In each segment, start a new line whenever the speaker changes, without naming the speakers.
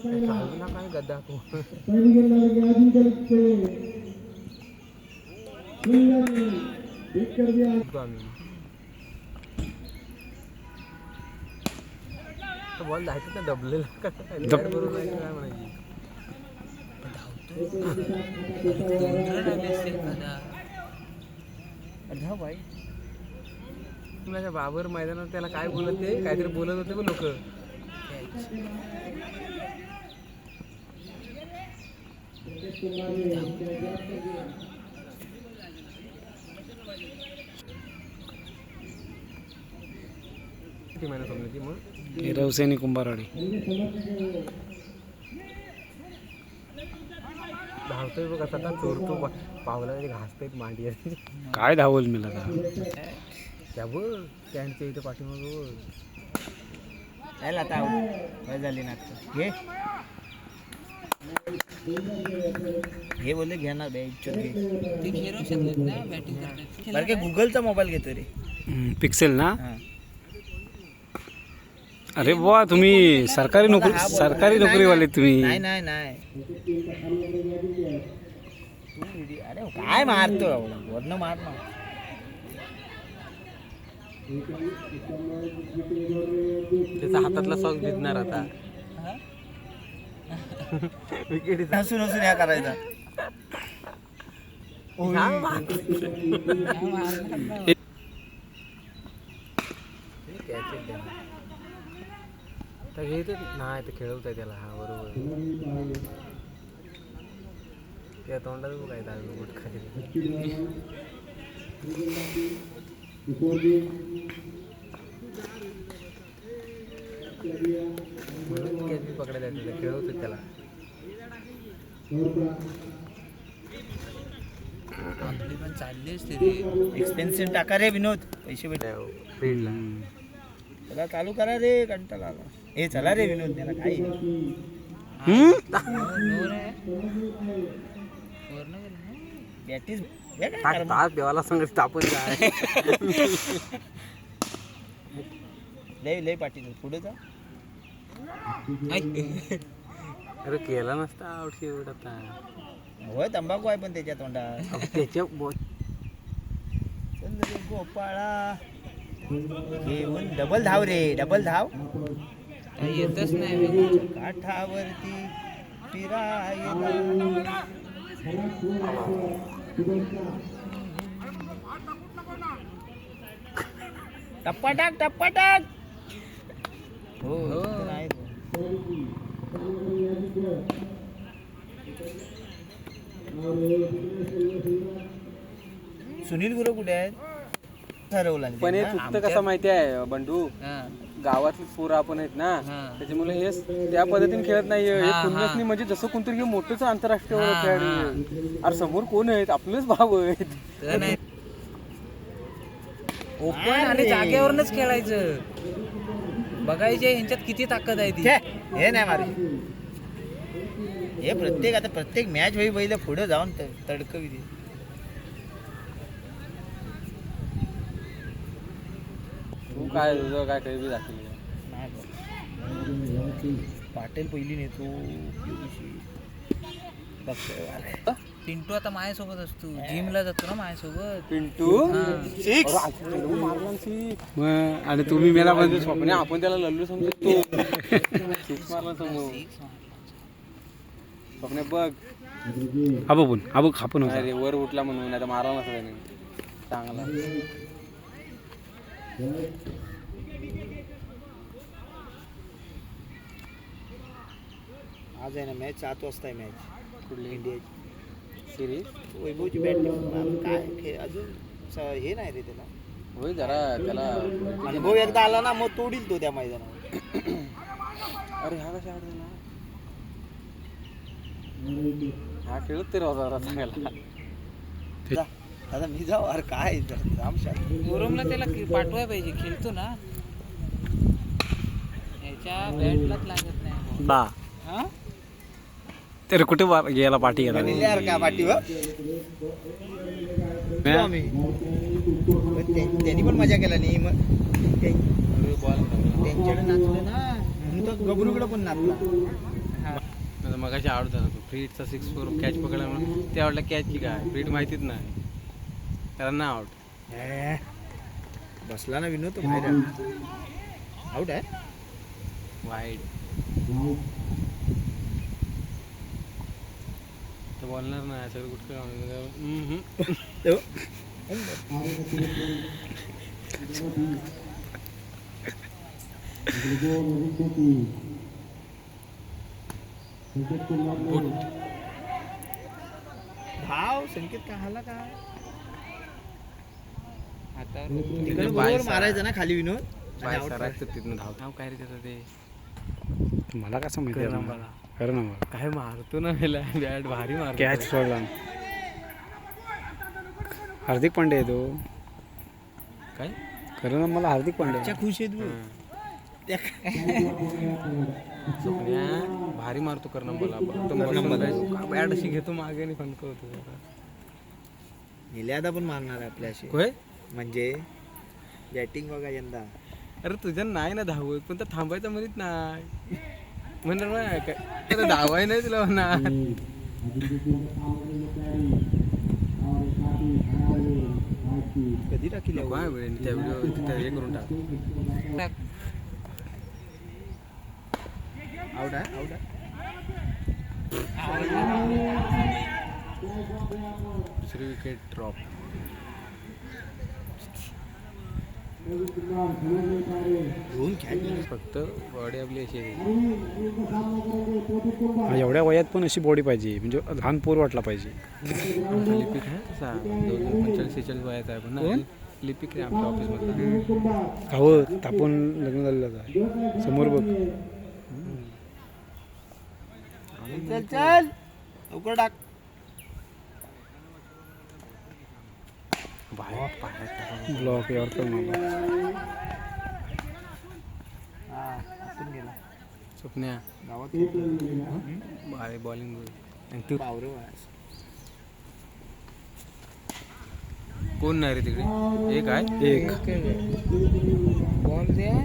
चालू काय गद्दा तू बॉल जायचं ना दबलेला बरोबर आहे काय म्हणायची भाई तुमच्या बाबर मैदानात त्याला काय बोलत ते काहीतरी बोलत होते पण लोक किती महिना समजा ती मग
रवसेनी कुंभारवाडी
धावतोय बघ आता चोरतो पावला घासतोय मांडी
काय धावल मी आता
त्या बघ त्यांच्या इथं पाठीमागं
यायला आता काय झाली ना घे हे बोलले घ्या ना बरं काय गुगलचा मोबाईल घेतो रे
पिक्सेल ना अरे बुवा तुम्ही सरकारी नोकरीवाले तुम्ही
नाही नाही नाही अरे काय मारतो वरनं मार ना
त्याचा हातातला सॉक भिजणार आता
विकेट हसून हसून ह्या करायचा
घेत नाही ते खेळवत आहे त्याला हा बरोबर त्या तोंडात काय म्हणून पकडायचं खेळवत त्याला
आपली पण चालली असते रे एक्सपेन्सिव्ह टाका रे विनोद पैसे भेटाय
फील्डला
त्याला चालू करा रे कंटाळा आला हे चला रे विनोद त्याला काय
तास देवाला सांगत आपण काय
लय लय पाटील पुढे जा
अरे केला नसता आवडशी एवढा आता
होय तंबाखू आहे पण त्याच्या तोंडात
त्याच्या
चल रे गोपाळा घेऊन डबल धाव रे डबल धाव
येतच नाही
काठावरती फिरायला टप्पाटाक टप्पाटाक हो नाही सुनील गुरु कुठे आहेत ठरवला
पण हे चुकतं कसं माहिती आहे बंडू गावातली पोरं आपण आहेत ना त्याच्यामुळे हे त्या पद्धतीने खेळत नाही हे पुन्हा म्हणजे जसं कोणतरी हे मोठंच आंतरराष्ट्रीय खेळाडू अरे समोर कोण आहेत आपलेच भाव आहेत ओपन आणि जागेवरच खेळायचं बघायचे ह्यांच्यात किती ताकद आहे ती
हे नाही मारे हे प्रत्येक मॅच होई पहिलं पुढे जाऊन तडकवी दे
तू काय तुझं काय काही बी दाखवली
पाटील पहिली नेतो पिंटू आता माझ्यासोबत असतो जिमला जातो ना माझ्यासोबत
पिंटू आणि तुम्ही मेला म्हणजे स्वप्ने आपण त्याला लल्लू समजतो सिक्स मारला समोर स्वप्ने बघ
आबो खापून
अरे वर उठला म्हणून नाही तर मारला नसता त्याने चांगला
आज आहे ना मॅच 7 वाजता आहे मॅच
कुठली
इंडियाची
सिरीज
वैभवची बॅटिंग काय खेळ अजून हे नाही रे त्याला
होय जरा त्याला
अनुभव एकदा आला ना मग तोडील तो त्या मैदानावर
अरे हा कशा आठ ना हा खेळत तरी होता चांगला
आता मी जाऊ अरे काय
मुरुमला त्याला पाठवाय पाहिजे खेळतो ना याच्या बॅटलाच लागत नाही
बा तरी कुठे गेला पाठी गेला
का पाठीवर त्यांनी पण मजा केला नाही मग त्यांच्याकडे नाचलं ना म्हणून तो गबरूकडे पण नाचला
मागाशी आउट झाला तो फ्रीटचा 6-4 कॅच पकडला म्हणून ते आवडला कॅच की काय फ्रीट माहितीच नाही त्याला ना आउट.
बसला ना विनोद तो बाहेर आउट आहे.
वाईड तर बोलणार नाही सगळं कुठं
भाव संकेत का हाला काय
आता
तिकडे बरोबर मारायचं ना खाली विनोद आणि out
सरायचं तिथनं धाव नाव काय रे त्याचं ते
मला कसं माहिती आहे
करणं
मला? करणं मला
काय मारतो ना मला बॅट भारी मारतो.
कॅच सोडला. हार्दिक पांडे आहे तो.
काय
करणं मला हार्दिक पांडे
अच्छा खुश आहेत बघ. त्या
स्वप्न्या भारी मारतो करणं मला बॅट अशी घेतो मागे आणि फणकवतो.
निल्यादा पण मारणार आहे आपल्याशी
होय
म्हणजे बॅटिंग बघा यंदा.
अरे तुझ्या नाही ना धावत पण तर थांबायचं म्हणत नाही म्हणणार नाही काय अरे धावाय नाही तुला म्हणणार.
कधी टाकील
काय वेळ त्या व्हिडिओ तिथे हे करून टाक.
आउट आहे आउट आहे.
दुसरी विकेट ड्रॉप.
दोन कॅच
फक्त बॉडी आपली अशी आहे.
एवढ्या वयात पण अशी बॉडी पाहिजे म्हणजे लहान पोर वाटला पाहिजे.
लिपिक आहे असा 45-46 वयाचा आहे पण ना लिपिक आहे आमच्या ऑफिसमधला.
गावं तापून लग्न झालेलं आहे. समोर बघ.
चल चल लवकर टाक.
बाहेर बाहेर टाकून.
ब्लॉक यावर पण मला
आपण गेला
स्वप्न्या
गावात
बाहेर बॉलिंग आणि तू
पावरे
कोण नाही रे तिकडे एक आहे
एक
बॉल द्या.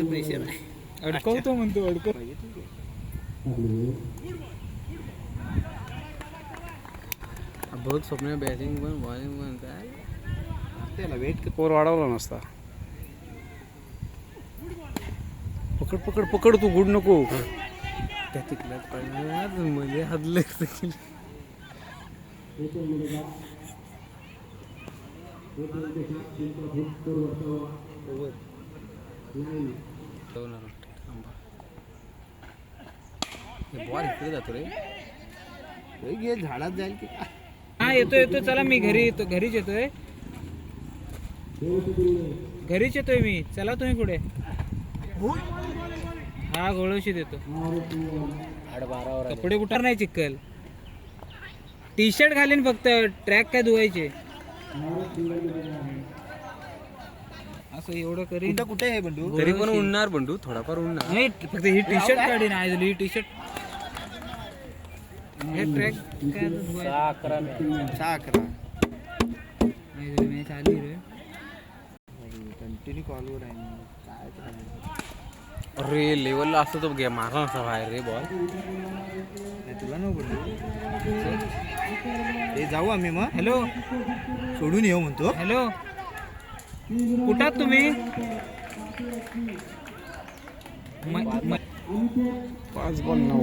प्रेशर आहे.
अडकवतो म्हणतो अडकव.
बहुत स्वप्न बॅटिंग पण बॉलिंग पण काय
त्याला वेट
पोर वाढवला नसता. पकड पकड पकड तू गुड नको.
त्या तिकल्यात पडणार मध्ये हदले बॉल इकडे जातो रे.
घे झाडात जाईल की काय.
हा येतो येतो चला मी घरी येतो. घरीच येतोय घरीच येतोय मी. चला तुम्ही पुढे. हा गोळवशीत येतो. कपडे कुठं नाही चिक्कल. टी शर्ट घालीन फक्त ट्रॅक काय धुवायचे असं एवढं करीन.
कुठं कुठे आहे बंडू.
तरी पण उडणार बंडू थोडाफार उडणार.
नाही फक्त ही टी शर्ट काढीन आज ही टी शर्ट हे ट्रॅक काय धुवायचं.
6-11
नाही झाली मॅच आली रे.
कंटिन्यू कॉलवर आहे मी. काय करायचं.
अरे लेवलला असतो तो घ्या मारला नसा बाहेर रे बॉल.
नाही, तुला नको बंडू. ते जाऊ आम्ही मग
हॅलो
सोडून येऊ म्हणतो.
हॅलो कुठं आहात तुम्ही.
5 बॉल 9.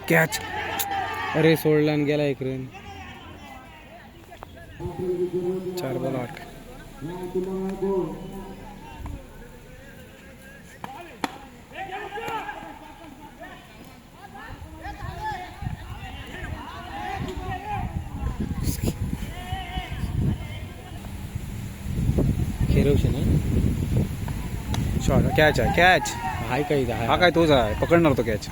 कॅच.
अरे सोडला आणि गेला एक रन.
4 बॉल 8.
खेरवशे ना
शॉट कॅच आहे कॅच.
हाय काही
हा काय तोच आहे पकडणार तो कॅच.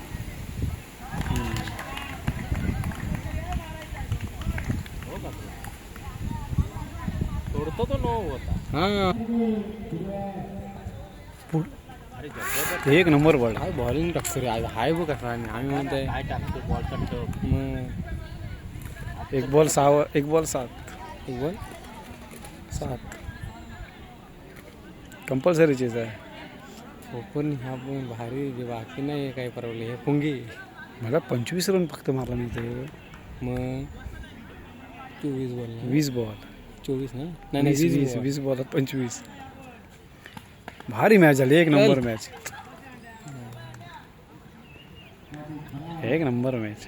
सोडतो तो नो होता. हा
एक नंबर बॉल
काय बॉलिंग टाकतो रे हाय बघ कसा आम्ही म्हणतोय मग
एक बॉल 7
एक बॉल
7
कंपल्सरी
कंपल्सरीचीच आहे.
पण ह्या पण भारी जे बाकी नाही काय परवले हे पुंगी
मला 25 रन फक्त मारला नाही ते.
मग 24 बॉल
20 बॉल
24 ना नाही
20 बॉलात 25. भारी मॅच झाली. एक नंबर मॅच. एक नंबर मॅच.